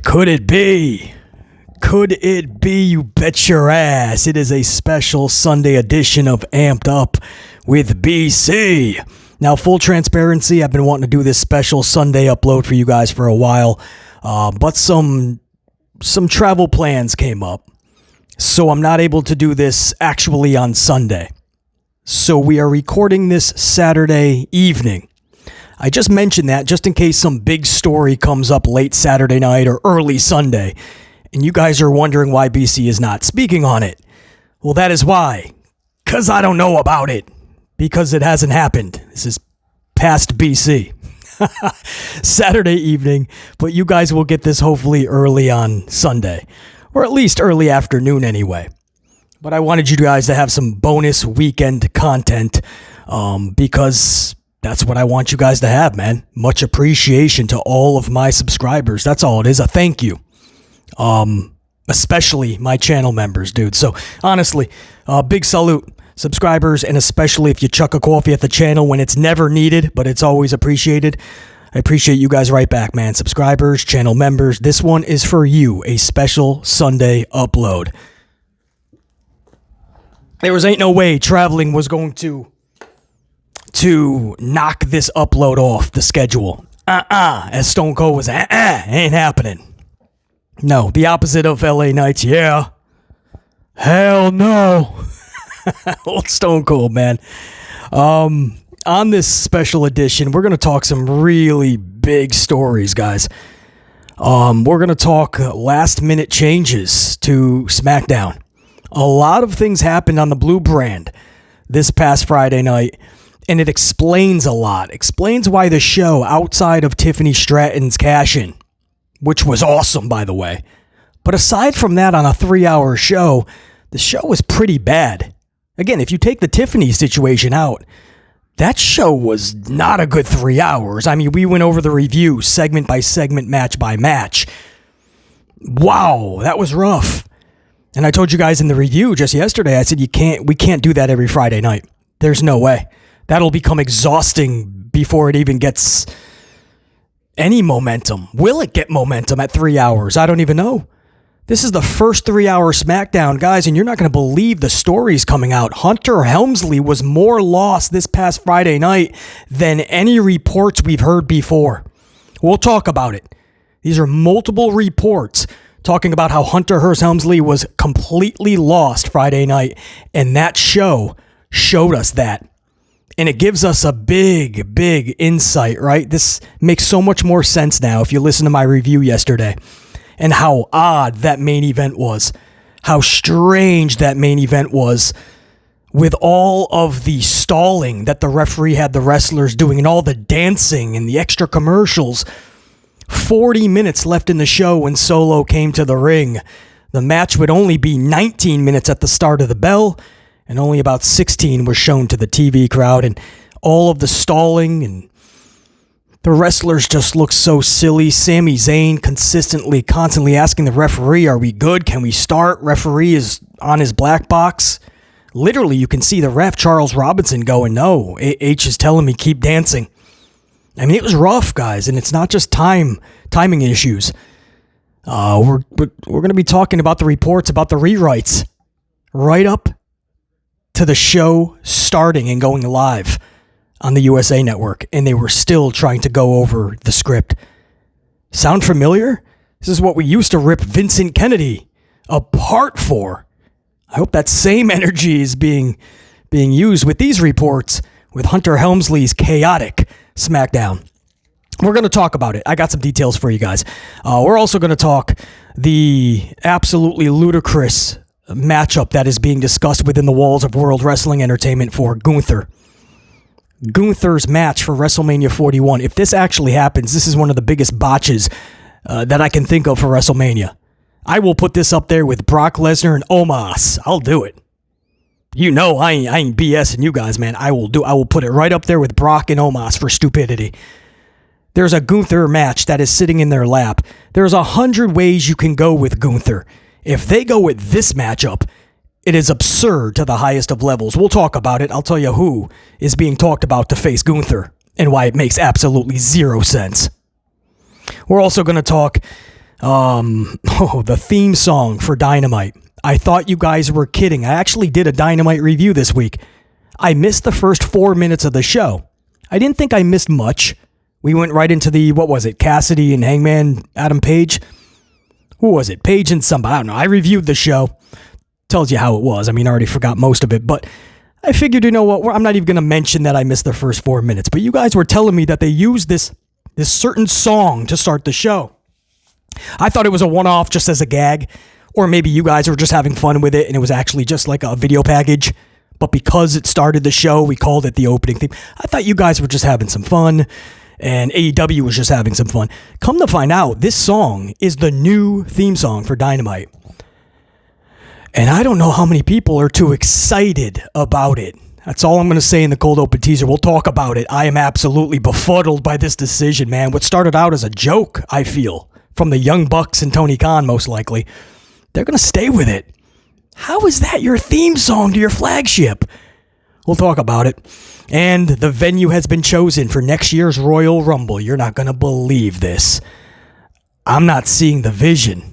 Could it be? Could it be? You bet your ass. It is a special Sunday edition of Amped Up with BC. Now, full transparency, I've been wanting to do this special Sunday upload for you guys for a while, but some travel plans came up, so I'm not able to do this actually on Sunday. So we are recording this Saturday evening. I just mentioned that just in case some big story comes up late Saturday night or early Sunday, and you guys are wondering why BC is not speaking on it. Well, that is why. Because I don't know about it. Because it hasn't happened. This is past BC. Saturday evening, but you guys will get this hopefully early on Sunday, or at least early afternoon anyway. But I wanted you guys to have some bonus weekend content because that's what I want you guys to have, man. Much appreciation to all of my subscribers. That's all it is, a thank you. Especially my channel members, dude. So honestly, big salute. Subscribers, and especially if you chuck a coffee at the channel when it's never needed, but it's always appreciated. I appreciate you guys right back, man. Subscribers, channel members, this one is for you, a special Sunday upload. There ain't no way traveling was going to knock this upload off the schedule. As Stone Cold was, ain't happening. No, the opposite of LA Nights, yeah. Hell no. Old Stone Cold, man. On this special edition, we're going to talk some really big stories, guys. We're going to talk last-minute changes to Smackdown. A lot of things happened on the Blue brand this past Friday night, and it explains a lot. Explains why the show, outside of Tiffany Stratton's cash-in, which was awesome, by the way. But aside from that, on a 3-hour show, the show was pretty bad. Again, if you take the Tiffany situation out, that show was not a good 3 hours. I mean, we went over the review segment by segment, match by match. Wow, that was rough. And I told you guys in the review just yesterday, I said we can't do that every Friday night. There's no way. That'll become exhausting before it even gets any momentum. Will it get momentum at 3 hours? I don't even know. This is the first 3-hour Smackdown, guys, and you're not going to believe the stories coming out. Hunter Helmsley was more lost this past Friday night than any reports we've heard before. We'll talk about it. These are multiple reports talking about how Hunter Helmsley was completely lost Friday night, and that show showed us that. And it gives us a big, big insight, right? This makes so much more sense now if you listen to my review yesterday. And how odd that main event was. How strange that main event was with all of the stalling that the referee had the wrestlers doing and all the dancing and the extra commercials. 40 minutes left in the show when Solo came to the ring. The match would only be 19 minutes at the start of the bell, and only about 16 was shown to the TV crowd. And all of the stalling and the wrestlers just look so silly. Sami Zayn constantly asking the referee, are we good? Can we start? Referee is on his black box. Literally, you can see the ref, Charles Robinson, going, no, H is telling me keep dancing. I mean, it was rough, guys, and it's not just timing issues. We're going to be talking about the reports about the rewrites right up to the show starting and going live on the USA Network, and they were still trying to go over the script. Sound familiar? This is what we used to rip Vincent Kennedy apart for. I hope that same energy is being used with these reports with Hunter Helmsley's chaotic Smackdown. We're going to talk about it. I got some details for you guys. We're also going to talk the absolutely ludicrous matchup that is being discussed within the walls of World Wrestling Entertainment for Gunther's match for WrestleMania 41. If this actually happens, this is one of the biggest botches that I can think of for WrestleMania. I will put this up there with Brock Lesnar and Omos. I'll do it. You know I ain't BSing you guys, man. I will put it right up there with Brock and Omos for stupidity. There's a Gunther match that is sitting in their lap. There's 100 ways you can go with Gunther. If they go with this matchup, it is absurd to the highest of levels. We'll talk about it. I'll tell you who is being talked about to face Gunther and why it makes absolutely zero sense. We're also going to talk The theme song for Dynamite. I thought you guys were kidding. I actually did a Dynamite review this week. I missed the first 4 minutes of the show. I didn't think I missed much. We went right into the, Cassidy and Hangman Adam Page? Who was it? Page and somebody. I don't know. I reviewed the show. Tells you how it was. I mean, I already forgot most of it, but I figured, you know what? I'm not even going to mention that I missed the first 4 minutes, but you guys were telling me that they used this certain song to start the show. I thought it was a one-off just as a gag, or maybe you guys were just having fun with it and it was actually just like a video package. But because it started the show, we called it the opening theme. I thought you guys were just having some fun and AEW was just having some fun. Come to find out, this song is the new theme song for Dynamite. And I don't know how many people are too excited about it. That's all I'm going to say in the cold open teaser. We'll talk about it. I am absolutely befuddled by this decision, man. What started out as a joke, I feel, from the Young Bucks and Tony Khan, most likely, they're going to stay with it. How is that your theme song to your flagship? We'll talk about it. And the venue has been chosen for next year's Royal Rumble. You're not going to believe this. I'm not seeing the vision.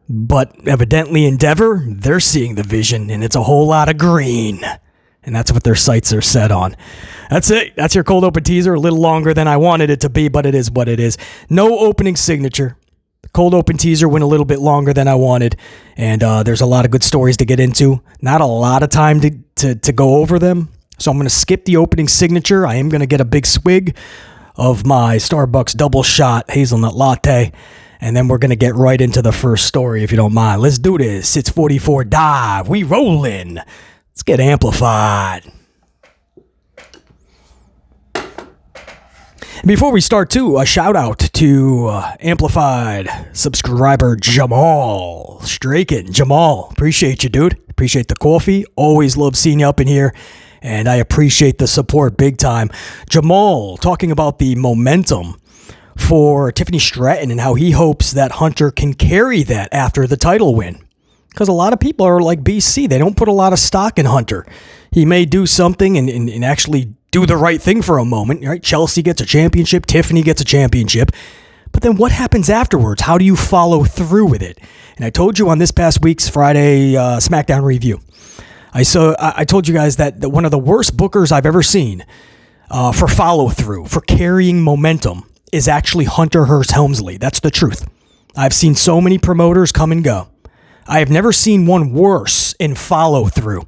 But evidently Endeavor, they're seeing the vision, and it's a whole lot of green. And that's what their sights are set on. That's it. That's your cold open teaser. A little longer than I wanted it to be, but it is what it is. No opening signature. Cold open teaser went a little bit longer than I wanted, and there's a lot of good stories to get into. Not a lot of time to go over them, so I'm going to skip the opening signature. I am going to get a big swig of my Starbucks double shot hazelnut latte, and then we're going to get right into the first story, if you don't mind. Let's do this. It's 44 Dive. We rolling. Let's get amplified. Before we start, too, a shout out to Amplified subscriber Jamal Straken. Jamal, appreciate you, dude. Appreciate the coffee. Always love seeing you up in here, and I appreciate the support big time. Jamal talking about the momentum for Tiffany Stratton and how he hopes that Hunter can carry that after the title win. Because a lot of people are like BC. They don't put a lot of stock in Hunter. He may do something and actually do the right thing for a moment, right? Chelsea gets a championship, Tiffany gets a championship, but then what happens afterwards? How do you follow through with it? And I told you on this past week's Friday Smackdown review, I told you guys that one of the worst bookers I've ever seen for follow through, for carrying momentum, is actually Hunter Hearst Helmsley. That's the truth. I've seen so many promoters come and go. I have never seen one worse in follow through.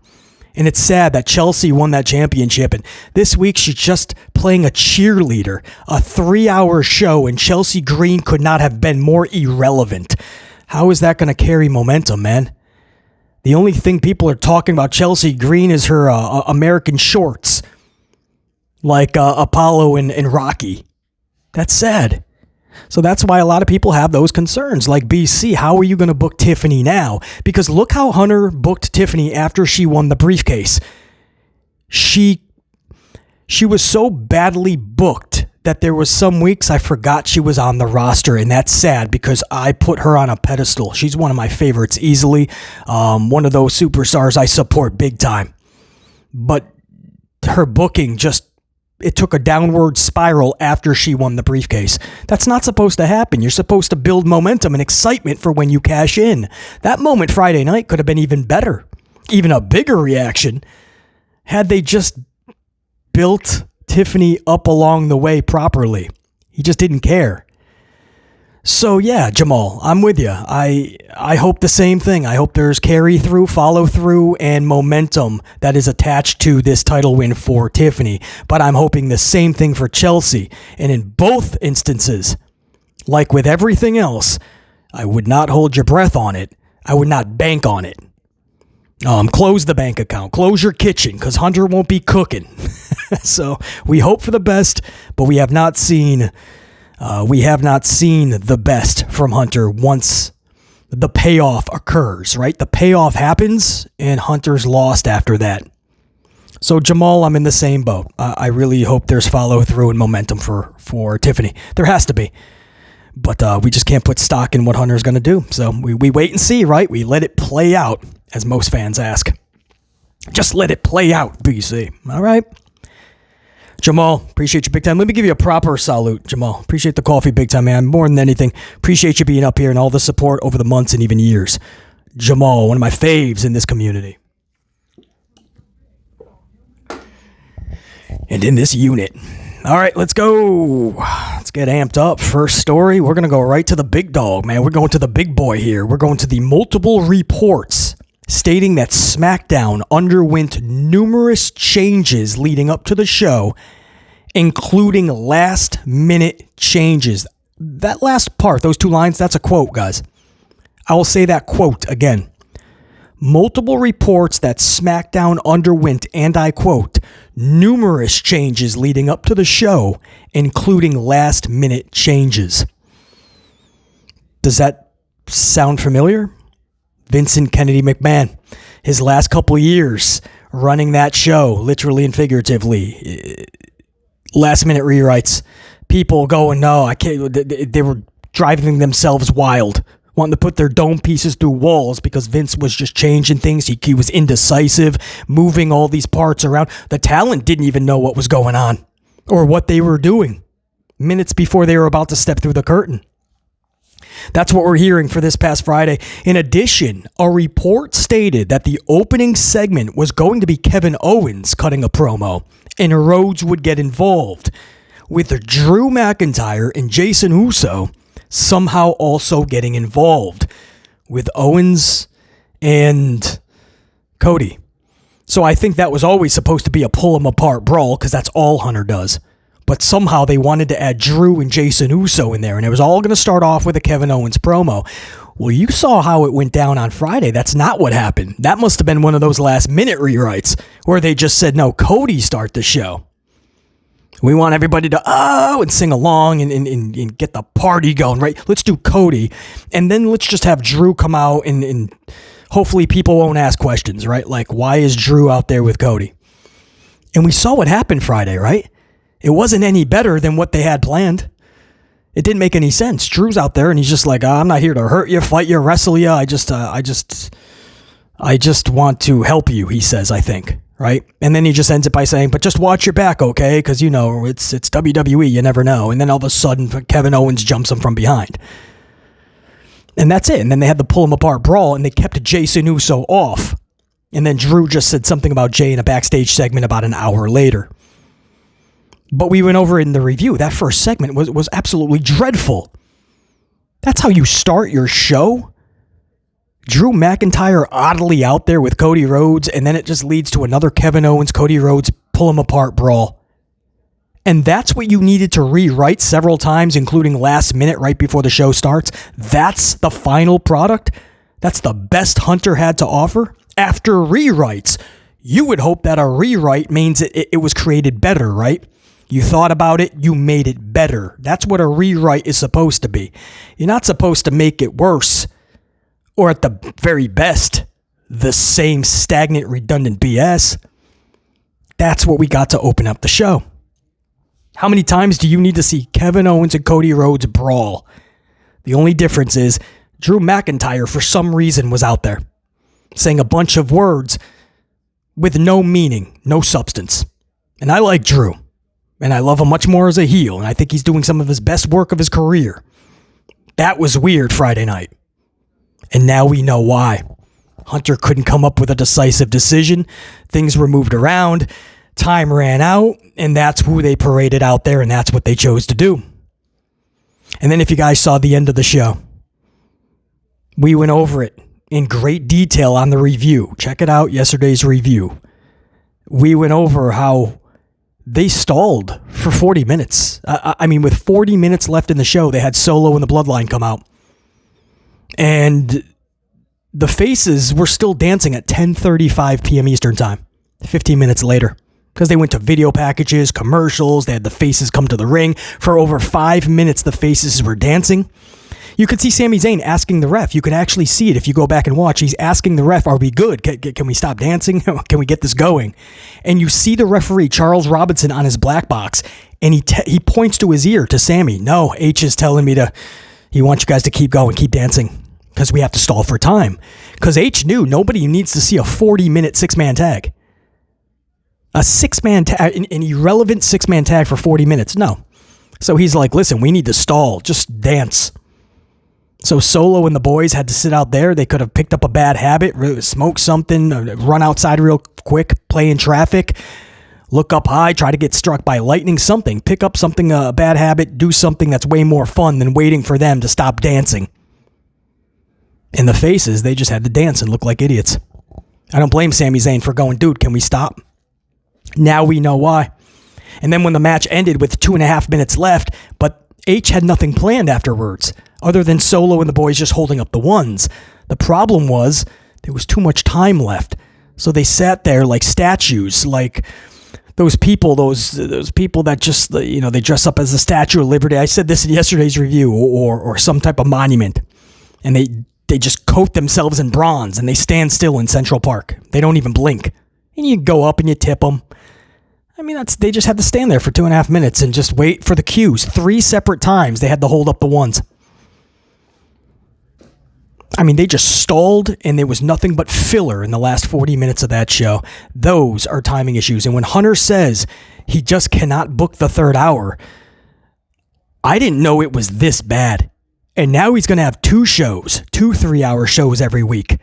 And it's sad that Chelsea won that championship. And this week, she's just playing a cheerleader, a 3-hour show, and Chelsea Green could not have been more irrelevant. How is that going to carry momentum, man? The only thing people are talking about Chelsea Green is her American shorts, like Apollo and Rocky. That's sad. So that's why a lot of people have those concerns. Like, BC, how are you going to book Tiffany now? Because look how Hunter booked Tiffany after she won the briefcase. She was so badly booked that there was some weeks I forgot she was on the roster, and that's sad because I put her on a pedestal. She's one of my favorites easily. One of those superstars I support big time. But her booking it took a downward spiral after she won the briefcase. That's not supposed to happen. You're supposed to build momentum and excitement for when you cash in. That moment Friday night could have been even better, even a bigger reaction, had they just built Tiffany up along the way properly. He just didn't care. So yeah, Jamal, I'm with you. I hope the same thing. I hope there's carry through, follow through, and momentum that is attached to this title win for Tiffany. But I'm hoping the same thing for Chelsea. And in both instances, like with everything else, I would not hold your breath on it. I would not bank on it. Close the bank account. Close your kitchen, because Hunter won't be cooking. So we hope for the best, but we have not seen the best from Hunter once the payoff occurs, right? The payoff happens, and Hunter's lost after that. So, Jamal, I'm in the same boat. I really hope there's follow-through and momentum for Tiffany. There has to be. But we just can't put stock in what Hunter's going to do. So, we wait and see, right? We let it play out, as most fans ask. Just let it play out, BC. All right? Jamal, appreciate you big time. Let me give you a proper salute, Jamal. Appreciate the coffee big time, man. More than anything, appreciate you being up here and all the support over the months and even years. Jamal, one of my faves in this community. And in this unit. All right, let's go. Let's get amped up. First story, we're going to go right to the big dog, man. We're going to the big boy here. We're going to the multiple reports stating that SmackDown underwent numerous changes leading up to the show, including last-minute changes. That last part, those 2 lines, that's a quote, guys. I will say that quote again. Multiple reports that SmackDown underwent, and I quote, numerous changes leading up to the show, including last-minute changes. Does that sound familiar? Vincent Kennedy McMahon, his last couple years running that show, literally and figuratively. Last-minute rewrites. People going, no, I can't. They were driving themselves wild, wanting to put their dome pieces through walls because Vince was just changing things. He was indecisive, moving all these parts around. The talent didn't even know what was going on or what they were doing minutes before they were about to step through the curtain. That's what we're hearing for this past Friday. In addition, a report stated that the opening segment was going to be Kevin Owens cutting a promo, and Rhodes would get involved, with Drew McIntyre and Jason Uso somehow also getting involved, with Owens and Cody. So I think that was always supposed to be a pull-them-apart brawl, because that's all Hunter does. But somehow they wanted to add Drew and Jason Uso in there, and it was all going to start off with a Kevin Owens promo. Well, you saw how it went down on Friday. That's not what happened. That must have been one of those last-minute rewrites where they just said, no, Cody start the show. We want everybody to, and sing along and get the party going, right? Let's do Cody, and then let's just have Drew come out, and hopefully people won't ask questions, right? Like, why is Drew out there with Cody? And we saw what happened Friday, right? It wasn't any better than what they had planned. It didn't make any sense. Drew's out there and he's just like, I'm not here to hurt you, fight you, wrestle you. I just want to help you, he says, I think, right? And then he just ends it by saying, but just watch your back, okay? Because, you know, it's WWE, you never know. And then all of a sudden, Kevin Owens jumps him from behind. And that's it. And then they had the pull him apart brawl, and they kept Jason Uso off. And then Drew just said something about Jay in a backstage segment about an hour later. But we went over in the review. That first segment was absolutely dreadful. That's how you start your show? Drew McIntyre oddly out there with Cody Rhodes, and then it just leads to another Kevin Owens, Cody Rhodes, pull him apart brawl. And that's what you needed to rewrite several times, including last minute right before the show starts. That's the final product? That's the best Hunter had to offer? After rewrites, you would hope that a rewrite means it was created better, right? You thought about it, you made it better. That's what a rewrite is supposed to be. You're not supposed to make it worse, or at the very best, the same stagnant, redundant BS. That's what we got to open up the show. How many times do you need to see Kevin Owens and Cody Rhodes brawl? The only difference is Drew McIntyre, for some reason, was out there saying a bunch of words with no meaning, no substance. And I like Drew. And I love him much more as a heel, and I think he's doing some of his best work of his career. That was weird Friday night. And now we know why. Hunter couldn't come up with a decisive decision. Things were moved around. Time ran out, and that's who they paraded out there, and that's what they chose to do. And then if you guys saw the end of the show, we went over it in great detail on the review. Check it out, yesterday's review. We went over how they stalled for 40 minutes. I mean, with 40 minutes left in the show, they had Solo and the Bloodline come out. And the faces were still dancing at 10:35 p.m. Eastern time, 15 minutes later. Because they went to video packages, commercials, they had the faces come to the ring. For over 5 minutes, the faces were dancing. You could see Sami Zayn asking the ref. You can actually see it if you go back and watch. He's asking the ref, are we good? Can we stop dancing? Can we get this going? And you see the referee, Charles Robinson, on his black box, and he points to his ear to Sami. No, H is telling me he wants you guys to keep going, keep dancing, because we have to stall for time. Because H knew nobody needs to see a 40-minute six-man tag. A 6-man tag, an irrelevant 6-man tag for 40 minutes. No. So he's like, listen, we need to stall. Just dance. So Solo and the boys had to sit out there. They could have picked up a bad habit, smoke something, run outside real quick, play in traffic, look up high, try to get struck by lightning, something. Pick up something, a bad habit, do something that's way more fun than waiting for them to stop dancing. In the faces, they just had to dance and look like idiots. I don't blame Sami Zayn for going, dude, can we stop? Now we know why. And then when the match ended with 2.5 minutes left, but H had nothing planned afterwards, other than Solo and the boys just holding up the ones. The problem was there was too much time left. So they sat there like statues, like those people that just, you know, they dress up as the Statue of Liberty. I said this in yesterday's review, or some type of monument. And they just coat themselves in bronze and they stand still in Central Park. They don't even blink. And you go up and you tip them. I mean, they just had to stand there for 2.5 minutes and just wait for the cues. 3 separate times they had to hold up the ones. I mean, they just stalled, and there was nothing but filler in the last 40 minutes of that show. Those are timing issues. And when Hunter says he just cannot book the third hour, I didn't know it was this bad. And now he's going to have 2 shows, 2 3-hour shows every week.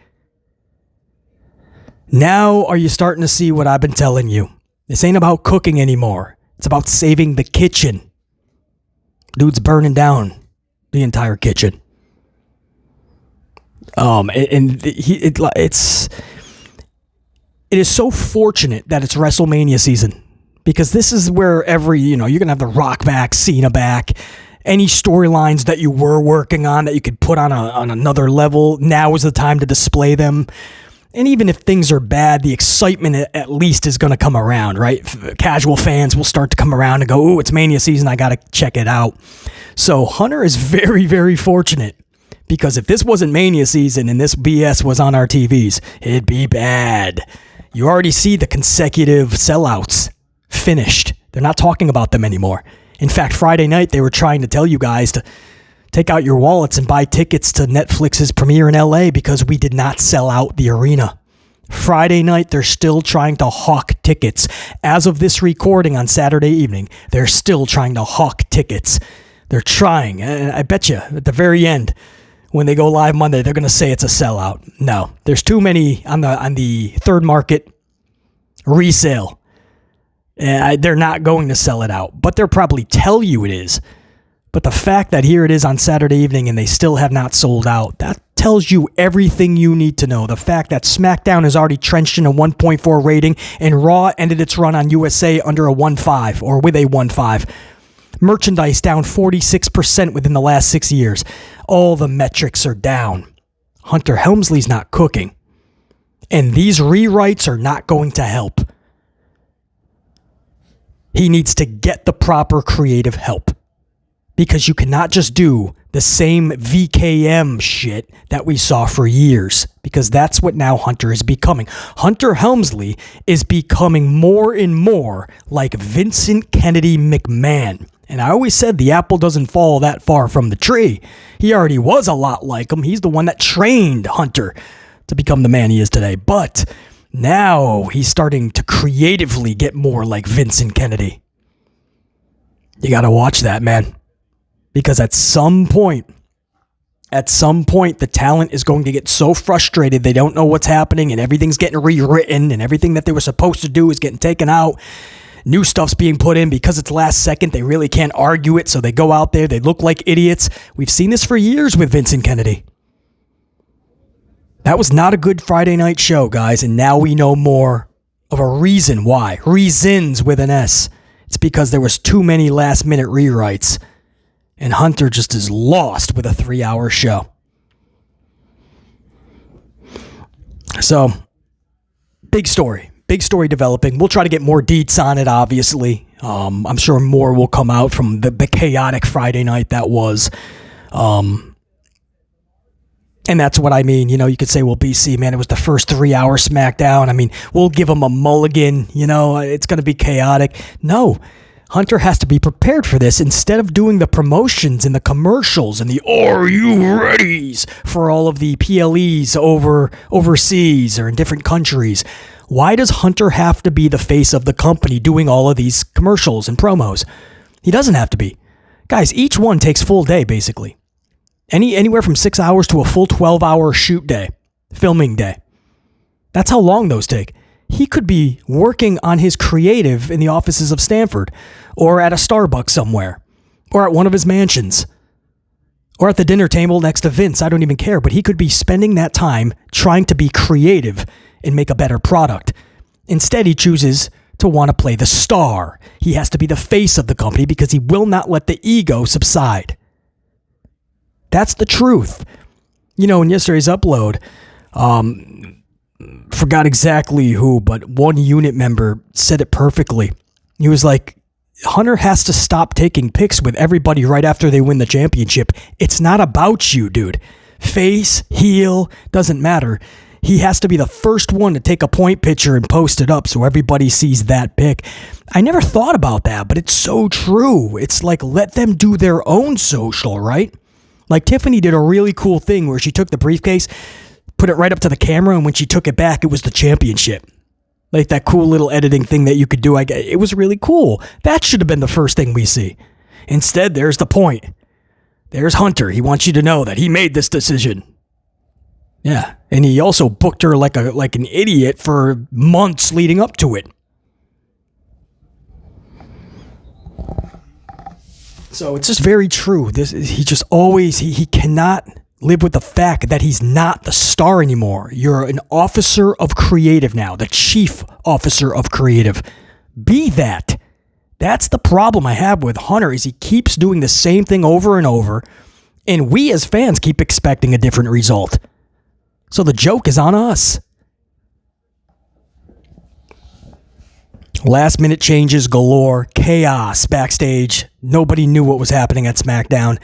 Now are you starting to see what I've been telling you? This ain't about cooking anymore. It's about saving the kitchen. Dude's burning down the entire kitchen. It is so fortunate that it's WrestleMania season, because this is where you're going to have The Rock back, Cena back, any storylines that you were working on that you could put on another level. Now is the time to display them. And even if things are bad, the excitement at least is going to come around, right? Casual fans will start to come around and go, "Ooh, it's Mania season. I got to check it out." So Hunter is very, very fortunate, because if this wasn't Mania season and this BS was on our TVs, it'd be bad. You already see the consecutive sellouts finished. They're not talking about them anymore. In fact, Friday night, they were trying to tell you guys to take out your wallets and buy tickets to Netflix's premiere in LA because we did not sell out the arena. Friday night, they're still trying to hawk tickets. As of this recording on Saturday evening, they're still trying to hawk tickets. They're trying. And I bet you at the very end, when they go live Monday, they're going to say it's a sellout. No, there's too many on the third market resale. They're not going to sell it out, but they'll probably tell you it is. But the fact that here it is on Saturday evening and they still have not sold out, that tells you everything you need to know. The fact that Smackdown is already trenched in a 1.4 rating and Raw ended its run on USA under a 1.5 or with a 1.5. Merchandise down 46% within the last 6 years. All the metrics are down. Hunter Helmsley's not cooking. And these rewrites are not going to help. He needs to get the proper creative help. Because you cannot just do the same VKM shit that we saw for years. Because that's what now Hunter is becoming. Hunter Helmsley is becoming more and more like Vincent Kennedy McMahon. And I always said the apple doesn't fall that far from the tree. He already was a lot like him. He's the one that trained Hunter to become the man he is today. But now he's starting to creatively get more like Vincent Kennedy. You got to watch that, man. Because at some point, the talent is going to get so frustrated they don't know what's happening and everything's getting rewritten and everything that they were supposed to do is getting taken out. New stuff's being put in because it's last second. They really can't argue it, so they go out there. They look like idiots. We've seen this for years with Vincent Kennedy. That was not a good Friday night show, guys, and now we know more of a reason why. Reasons with an S. It's because there was too many last-minute rewrites. And Hunter just is lost with a 3-hour show. So, big story developing. We'll try to get more deets on it, obviously. I'm sure more will come out from the chaotic Friday night that was. And that's what I mean. You know, you could say, well, BC, man, it was the first 3-hour Smackdown. I mean, we'll give them a mulligan. You know, it's going to be chaotic. No. Hunter has to be prepared for this. Instead of doing the promotions and the commercials and the "Are you readies" for all of the PLEs overseas or in different countries, Why does Hunter have to be the face of the company doing all of these commercials and promos? He doesn't have to be. Guys, each one takes full day, basically. Anywhere from 6 hours to a full 12-hour shoot day, filming day. That's how long those take. He could be working on his creative in the offices of Stanford, or at a Starbucks somewhere, or at one of his mansions, or at the dinner table next to Vince. I don't even care, but he could be spending that time trying to be creative and make a better product. Instead, he chooses to want to play the star. He has to be the face of the company because he will not let the ego subside. That's the truth. You know, in yesterday's upload, forgot exactly who, but one unit member said it perfectly. He was like, Hunter has to stop taking pics with everybody right after they win the championship. It's not about you, dude. Face, heel, doesn't matter. He has to be the first one to take a point picture and post it up so everybody sees that pic. I never thought about that, but it's so true. It's like, let them do their own social, right? Like Tiffany did a really cool thing where she took the briefcase, put it right up to the camera, and when she took it back, it was the championship. Like that cool little editing thing that you could do. It was really cool. That should have been the first thing we see. Instead, there's the point. There's Hunter. He wants you to know that he made this decision. Yeah, and he also booked her like an idiot for months leading up to it. So it's just very true. He cannot live with the fact that he's not the star anymore. You're an officer of creative now, the chief officer of creative. Be that. That's the problem I have with Hunter, is he keeps doing the same thing over and over, and we as fans keep expecting a different result. So the joke is on us. Last minute changes galore, chaos backstage. Nobody knew what was happening at SmackDown.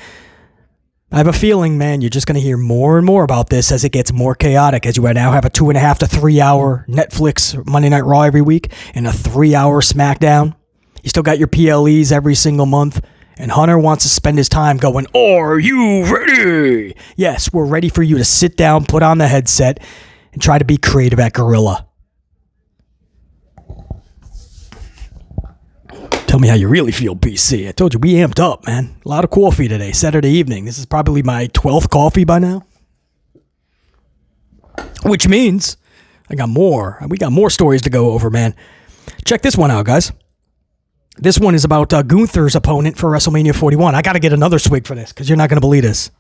I have a feeling, man, you're just going to hear more and more about this as it gets more chaotic, as you now have a 2.5 to 3 hour Netflix Monday Night Raw every week and a 3 hour SmackDown. You still got your PLEs every single month. And Hunter wants to spend his time going, are you ready? Yes, we're ready for you to sit down, put on the headset, and try to be creative at Gorilla. Tell me how you really feel, BC. I told you, we amped up, man. A lot of coffee today, Saturday evening. This is probably my 12th coffee by now. Which means we got more stories to go over, man. Check this one out, guys. This one is about Gunther's opponent for WrestleMania 41. I got to get another swig for this because you're not going to believe this.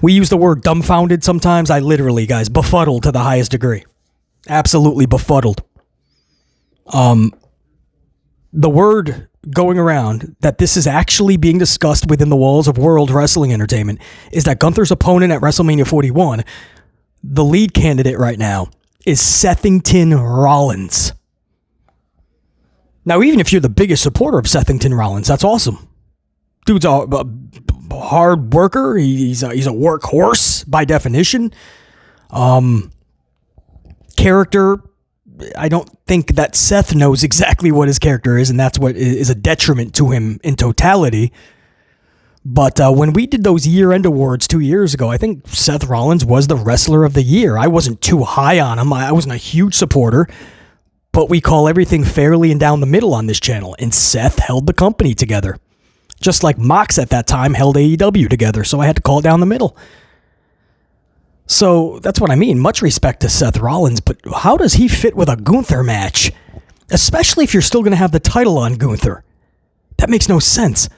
We use the word dumbfounded sometimes. I literally, guys, befuddled to the highest degree. Absolutely befuddled. The word going around that this is actually being discussed within the walls of World Wrestling Entertainment is that Gunther's opponent at WrestleMania 41, the lead candidate right now, is Sethington Rollins. Now, even if you're the biggest supporter of Sethington Rollins, that's awesome. Dude's a hard worker. He's a workhorse by definition. Character, I don't think that Seth knows exactly what his character is, and that's what is a detriment to him in totality. But when we did those year-end awards 2 years ago, I think Seth Rollins was the Wrestler of the Year. I wasn't too high on him. I wasn't a huge supporter. But we call everything fairly and down the middle on this channel, and Seth held the company together. Just like Mox at that time held AEW together, so I had to call it down the middle. So that's what I mean. Much respect to Seth Rollins, but how does he fit with a Gunther match? Especially if you're still going to have the title on Gunther. That makes no sense.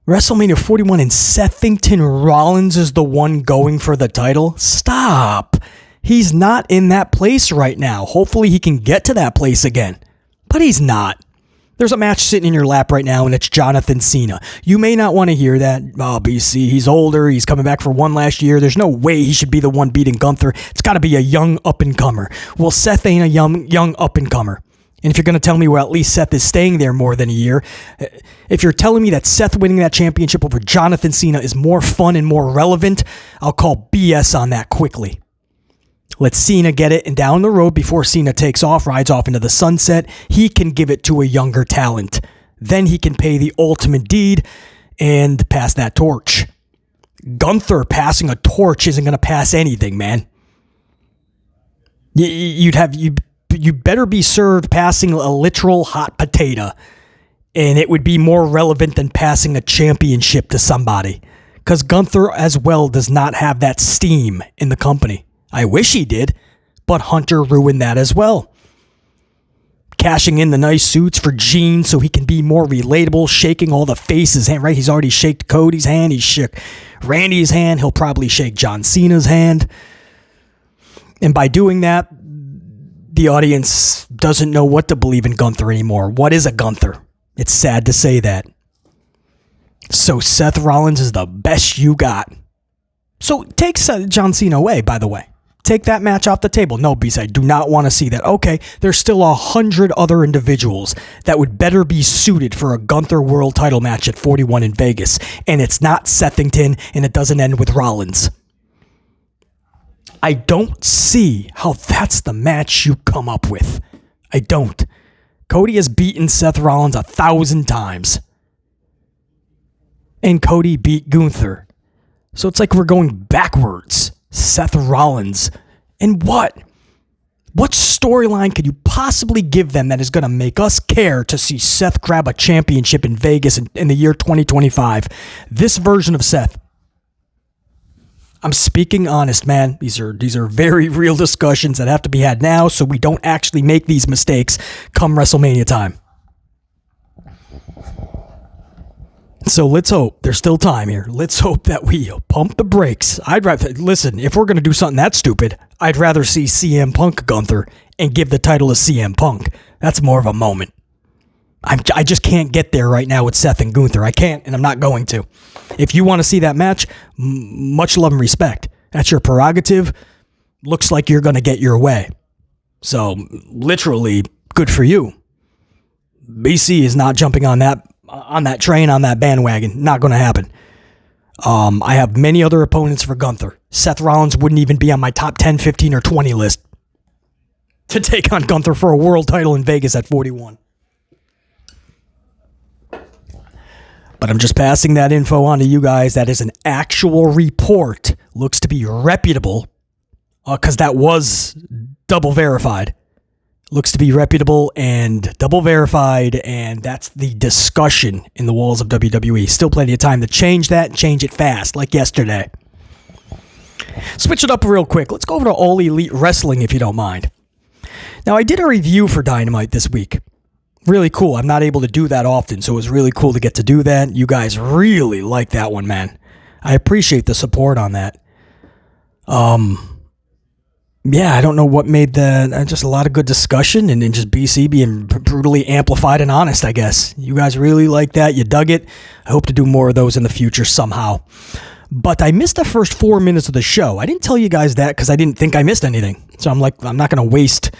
WrestleMania 41 and Sethington Rollins is the one going for the title? Stop. He's not in that place right now. Hopefully he can get to that place again. But he's not. There's a match sitting in your lap right now, and it's Jonathan Cena. You may not want to hear that. Oh, BC, he's older. He's coming back for one last year. There's no way he should be the one beating Gunther. It's got to be a young up-and-comer. Well, Seth ain't a young up-and-comer. And if you're going to tell me, well, at least Seth is staying there more than a year, if you're telling me that Seth winning that championship over Jonathan Cena is more fun and more relevant, I'll call BS on that quickly. Let Cena get it, and down the road, before Cena takes off, rides off into the sunset, he can give it to a younger talent. Then he can pay the ultimate deed and pass that torch. Gunther passing a torch isn't going to pass anything, man. You better be served passing a literal hot potato, and it would be more relevant than passing a championship to somebody, because Gunther as well does not have that steam in the company. I wish he did, but Hunter ruined that as well. Cashing in the nice suits for Gene so he can be more relatable, shaking all the faces hand, right? He's already shaked Cody's hand, he shook Randy's hand, he'll probably shake John Cena's hand. And by doing that, the audience doesn't know what to believe in Gunther anymore. What is a Gunther? It's sad to say that. So Seth Rollins is the best you got. So take John Cena away, by the way. Take that match off the table. No, Beast, I do not want to see that. Okay, there's still 100 other individuals that would better be suited for a Gunther World title match at 41 in Vegas. And it's not Sethington, and it doesn't end with Rollins. I don't see how that's the match you come up with. I don't. Cody has beaten Seth Rollins 1,000 times. And Cody beat Gunther. So it's like we're going backwards. Seth Rollins. And what? What storyline could you possibly give them that is going to make us care to see Seth grab a championship in Vegas in the year 2025? This version of Seth. I'm speaking honest, man. These are very real discussions that have to be had now so we don't actually make these mistakes come WrestleMania time. So let's hope there's still time here. Let's hope that we pump the brakes. Listen, if we're going to do something that stupid, I'd rather see CM Punk Gunther and give the title to CM Punk. That's more of a moment. I just can't get there right now with Seth and Gunther. I can't, and I'm not going to. If you want to see that match, much love and respect. That's your prerogative. Looks like you're going to get your way. So, literally, good for you. BC is not jumping on that train, on that bandwagon. Not going to happen. I have many other opponents for Gunther. Seth Rollins wouldn't even be on my top 10, 15, or 20 list to take on Gunther for a world title in Vegas at 41. But I'm just passing that info on to you guys. That is an actual report. Looks to be reputable, because that was double verified. Looks to be reputable and double verified, and that's the discussion in the walls of WWE. Still plenty of time to change that and change it fast, like yesterday. Switch it up real quick. Let's go over to All Elite Wrestling, if you don't mind. Now, I did a review for Dynamite this week. Really cool. I'm not able to do that often, so it was really cool to get to do that. You guys really like that one, man. I appreciate the support on that. Yeah, I don't know what made that. Just a lot of good discussion and just BC being brutally amplified and honest, I guess. You guys really like that. You dug it. I hope to do more of those in the future somehow. But I missed the first 4 minutes of the show. I didn't tell you guys that because I didn't think I missed anything. So I'm not going to waste.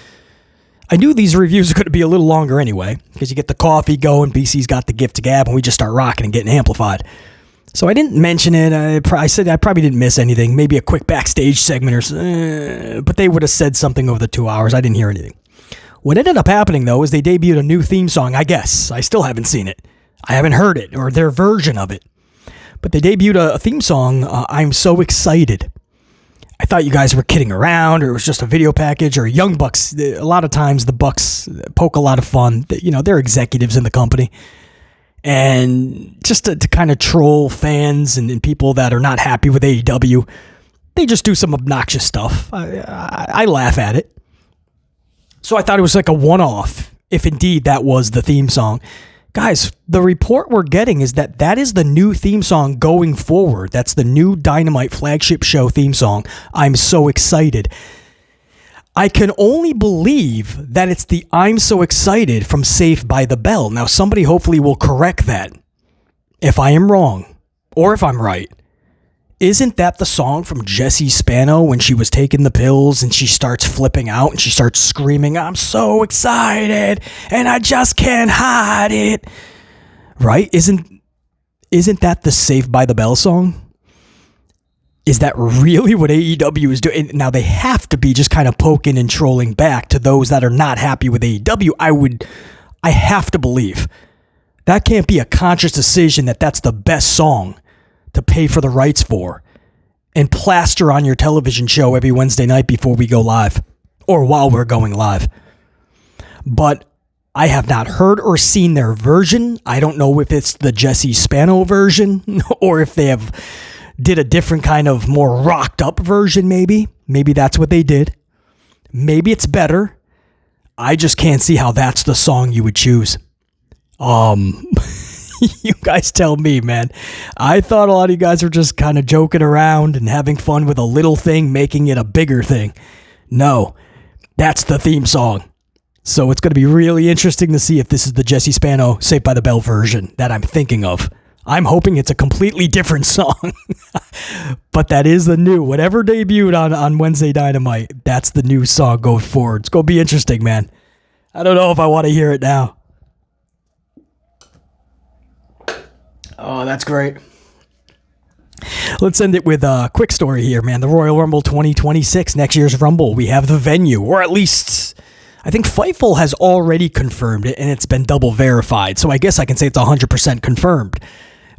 I knew these reviews are going to be a little longer anyway, because you get the coffee going, BC's got the gift to gab, and we just start rocking and getting amplified. So I didn't mention it. I said I probably didn't miss anything. Maybe a quick backstage segment but they would have said something over the 2 hours. I didn't hear anything. What ended up happening, though, is they debuted a new theme song, I guess. I still haven't seen it. I haven't heard it, or their version of it. But they debuted a theme song, I'm So Excited. I thought you guys were kidding around, or it was just a video package, or Young Bucks. A lot of times the Bucks poke a lot of fun. They're executives in the company. And just to kind of troll fans and people that are not happy with AEW, they just do some obnoxious stuff. I laugh at it. So I thought it was like a one-off, if indeed that was the theme song. Guys, the report we're getting is that is the new theme song going forward. That's the new Dynamite flagship show theme song. I'm So Excited. I can only believe that it's the I'm So Excited from Saved by the Bell. Now, somebody hopefully will correct that if I am wrong or if I'm right. Isn't that the song from Jessie Spano when she was taking the pills and she starts flipping out and she starts screaming, I'm so excited and I just can't hide it? Right? Isn't that the Saved by the Bell song? Is that really what AEW is doing? Now, they have to be just kind of poking and trolling back to those that are not happy with AEW. I have to believe. That can't be a conscious decision that that's the best song to pay for the rights for and plaster on your television show every Wednesday night before we go live. or while we're going live. But I have not heard or seen their version. I don't know if it's the Jesse Spano version or if they have did a different kind of more rocked up version maybe. Maybe that's what they did. Maybe it's better. I just can't see how that's the song you would choose. You guys tell me, man. I thought a lot of you guys were just kind of joking around and having fun with a little thing, making it a bigger thing. No, that's the theme song. So it's going to be really interesting to see if this is the Jesse Spano Saved by the Bell version that I'm thinking of. I'm hoping it's a completely different song. But that is the new, whatever debuted on Wednesday Dynamite, that's the new song going forward. It's going to be interesting, man. I don't know if I want to hear it now. Oh, that's great. Let's end it with a quick story here, man. The Royal Rumble 2026, next year's Rumble. We have the venue, or at least I think Fightful has already confirmed it, and it's been double verified. So I guess I can say it's 100% confirmed.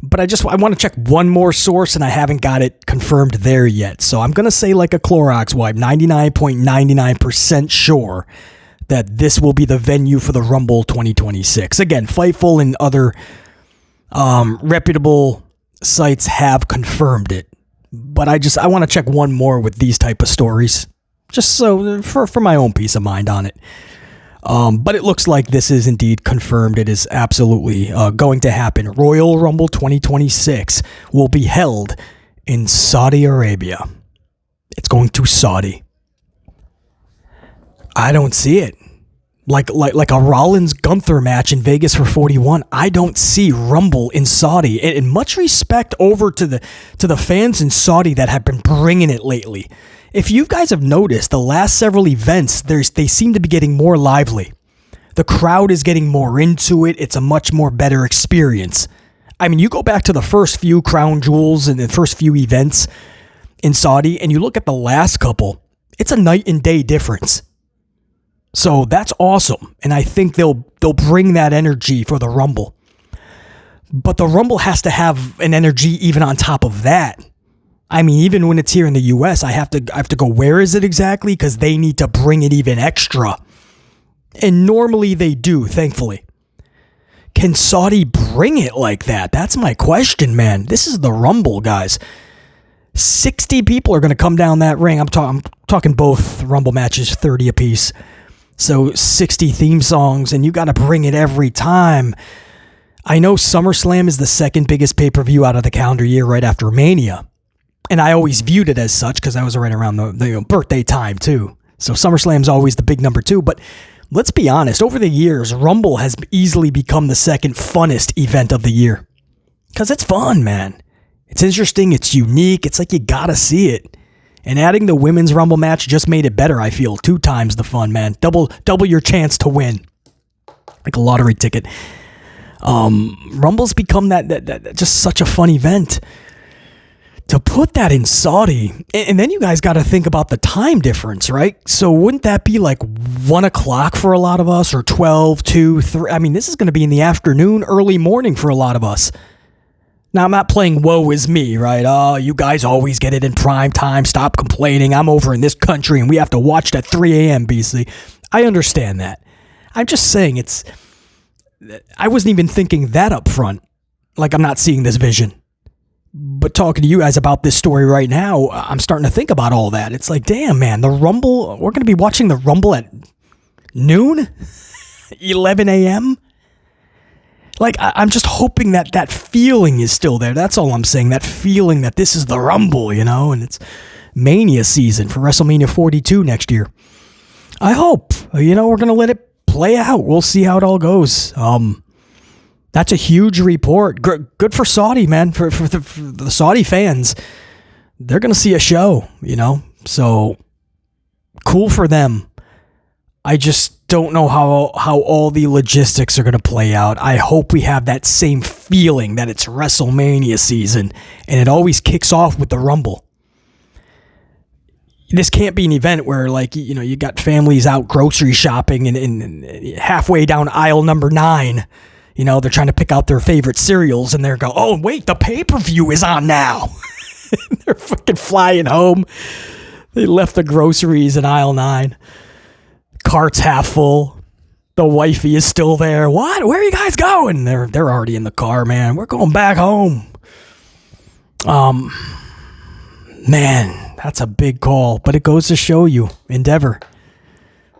But I want to check one more source, and I haven't got it confirmed there yet. So I'm going to say like a Clorox wipe, 99.99% sure that this will be the venue for the Rumble 2026. Again, Fightful and other reputable sites have confirmed it, but I want to check one more with these type of stories, just so for my own peace of mind on it. But it looks like this is indeed confirmed. It is absolutely going to happen. Royal Rumble 2026 will be held in Saudi Arabia. It's going to Saudi. I don't see it. Like a Rollins Gunther match in Vegas for 41. I don't see Rumble in Saudi. And much respect over to the fans in Saudi that have been bringing it lately. If you guys have noticed, the last several events, they seem to be getting more lively. The crowd is getting more into it. It's a much more better experience. I mean, you go back to the first few Crown Jewels and the first few events in Saudi, and you look at the last couple, it's a night and day difference. So that's awesome, and I think they'll bring that energy for the Rumble. But the Rumble has to have an energy even on top of that. I mean, even when it's here in the U.S., I have to go, where is it exactly? Because they need to bring it even extra. And normally they do, thankfully. Can Saudi bring it like that? That's my question, man. This is the Rumble, guys. 60 people are going to come down that ring. I'm talking both Rumble matches, 30 apiece. So 60 theme songs, and you got to bring it every time. I know SummerSlam is the second biggest pay-per-view out of the calendar year right after Mania. And I always viewed it as such because I was right around the birthday time too. So SummerSlam's always the big number two. But let's be honest, over the years, Rumble has easily become the second funnest event of the year. Because it's fun, man. It's interesting. It's unique. It's like you got to see it. And adding the women's Rumble match just made it better, I feel. 2 times the fun, man. Double your chance to win. Like a lottery ticket. Rumble's become that just such a fun event. To put that in Saudi, and then you guys got to think about the time difference, right? So wouldn't that be like 1 o'clock for a lot of us, or 12, 2, 3? I mean, this is going to be in the afternoon, early morning for a lot of us. Now, I'm not playing woe is me, right? Oh, you guys always get it in prime time. Stop complaining. I'm over in this country and we have to watch it at 3 a.m. BC. I understand that. I'm just saying I wasn't even thinking that up front. Like, I'm not seeing this vision. But talking to you guys about this story right now, I'm starting to think about all that. It's like, damn, man, the Rumble, we're going to be watching the Rumble at noon? 11 a.m.? Like, I'm just hoping that feeling is still there. That's all I'm saying. That feeling that this is the Rumble, you know, and it's Mania season for WrestleMania 42 next year. I hope, we're going to let it play out. We'll see how it all goes. That's a huge report. Good for Saudi, man. For the Saudi fans, they're going to see a show, So cool for them. I just don't know how all the logistics are going to play out. I hope we have that same feeling that it's WrestleMania season, and it always kicks off with the Rumble. This can't be an event where, like, you got families out grocery shopping and halfway down aisle number 9, they're trying to pick out their favorite cereals, and they're going, oh, wait, the pay-per-view is on now. They're fucking flying home. They left the groceries in aisle 9. Cart's half full. The wifey is still there. What? Where are you guys going? They're already in the car, man. We're going back home. Man, that's a big call, but it goes to show you, Endeavor.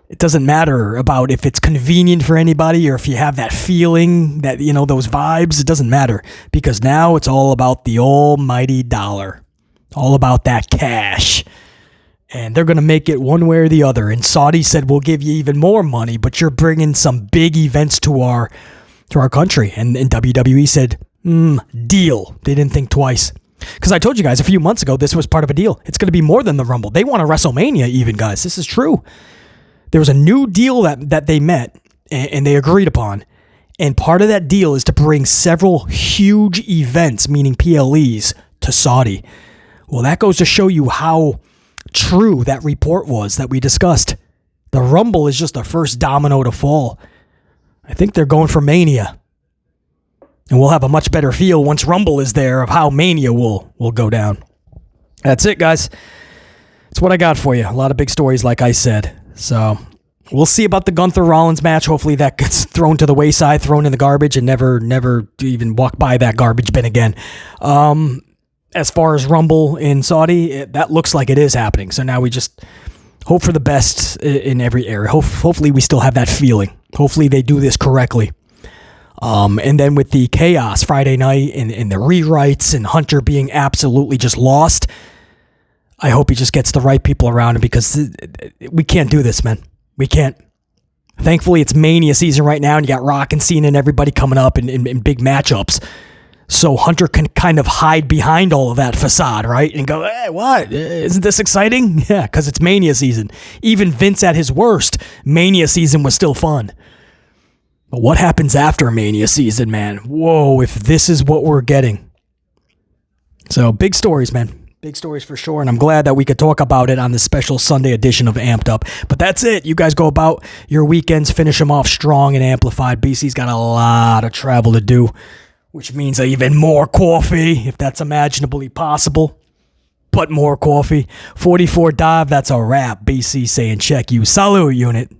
It doesn't matter about if it's convenient for anybody or if you have that feeling, that, those vibes. It doesn't matter, because now it's all about the almighty dollar, all about that cash. And they're going to make it one way or the other. And Saudi said, we'll give you even more money, but you're bringing some big events to our country. And WWE said, deal. They didn't think twice. Because I told you guys a few months ago, this was part of a deal. It's going to be more than the Rumble. They want a WrestleMania even, guys. This is true. There was a new deal that they met and they agreed upon. And part of that deal is to bring several huge events, meaning PLEs, to Saudi. Well, that goes to show you how true that report was that we discussed. The Rumble is just the first domino to fall. I think they're going for Mania. And we'll have a much better feel once Rumble is there of how Mania will go down. That's it, guys. That's what I got for you. A lot of big stories, like I said. So we'll see about the Gunther Rollins match. Hopefully that gets thrown to the wayside, thrown in the garbage, and never even walk by that garbage bin again. As far as Rumble in Saudi, that looks like it is happening. So now we just hope for the best in every area. Hopefully we still have that feeling. Hopefully they do this correctly. And then with the chaos Friday night and the rewrites and Hunter being absolutely just lost, I hope he just gets the right people around him, because we can't do this, man. We can't. Thankfully, it's Mania season right now, and you got Rock and Cena and everybody coming up in big matchups. So Hunter can kind of hide behind all of that facade, right? And go, hey, what? Isn't this exciting? Yeah, because it's Mania season. Even Vince at his worst, Mania season was still fun. But what happens after Mania season, man? Whoa, if this is what we're getting. So big stories, man. Big stories for sure, and I'm glad that we could talk about it on this special Sunday edition of Amped Up. But that's it. You guys go about your weekends, finish them off strong and amplified. BC's got a lot of travel to do, which means even more coffee, if that's imaginably possible. But more coffee. 44 dive, that's a wrap. BC saying check you. Salute, unit.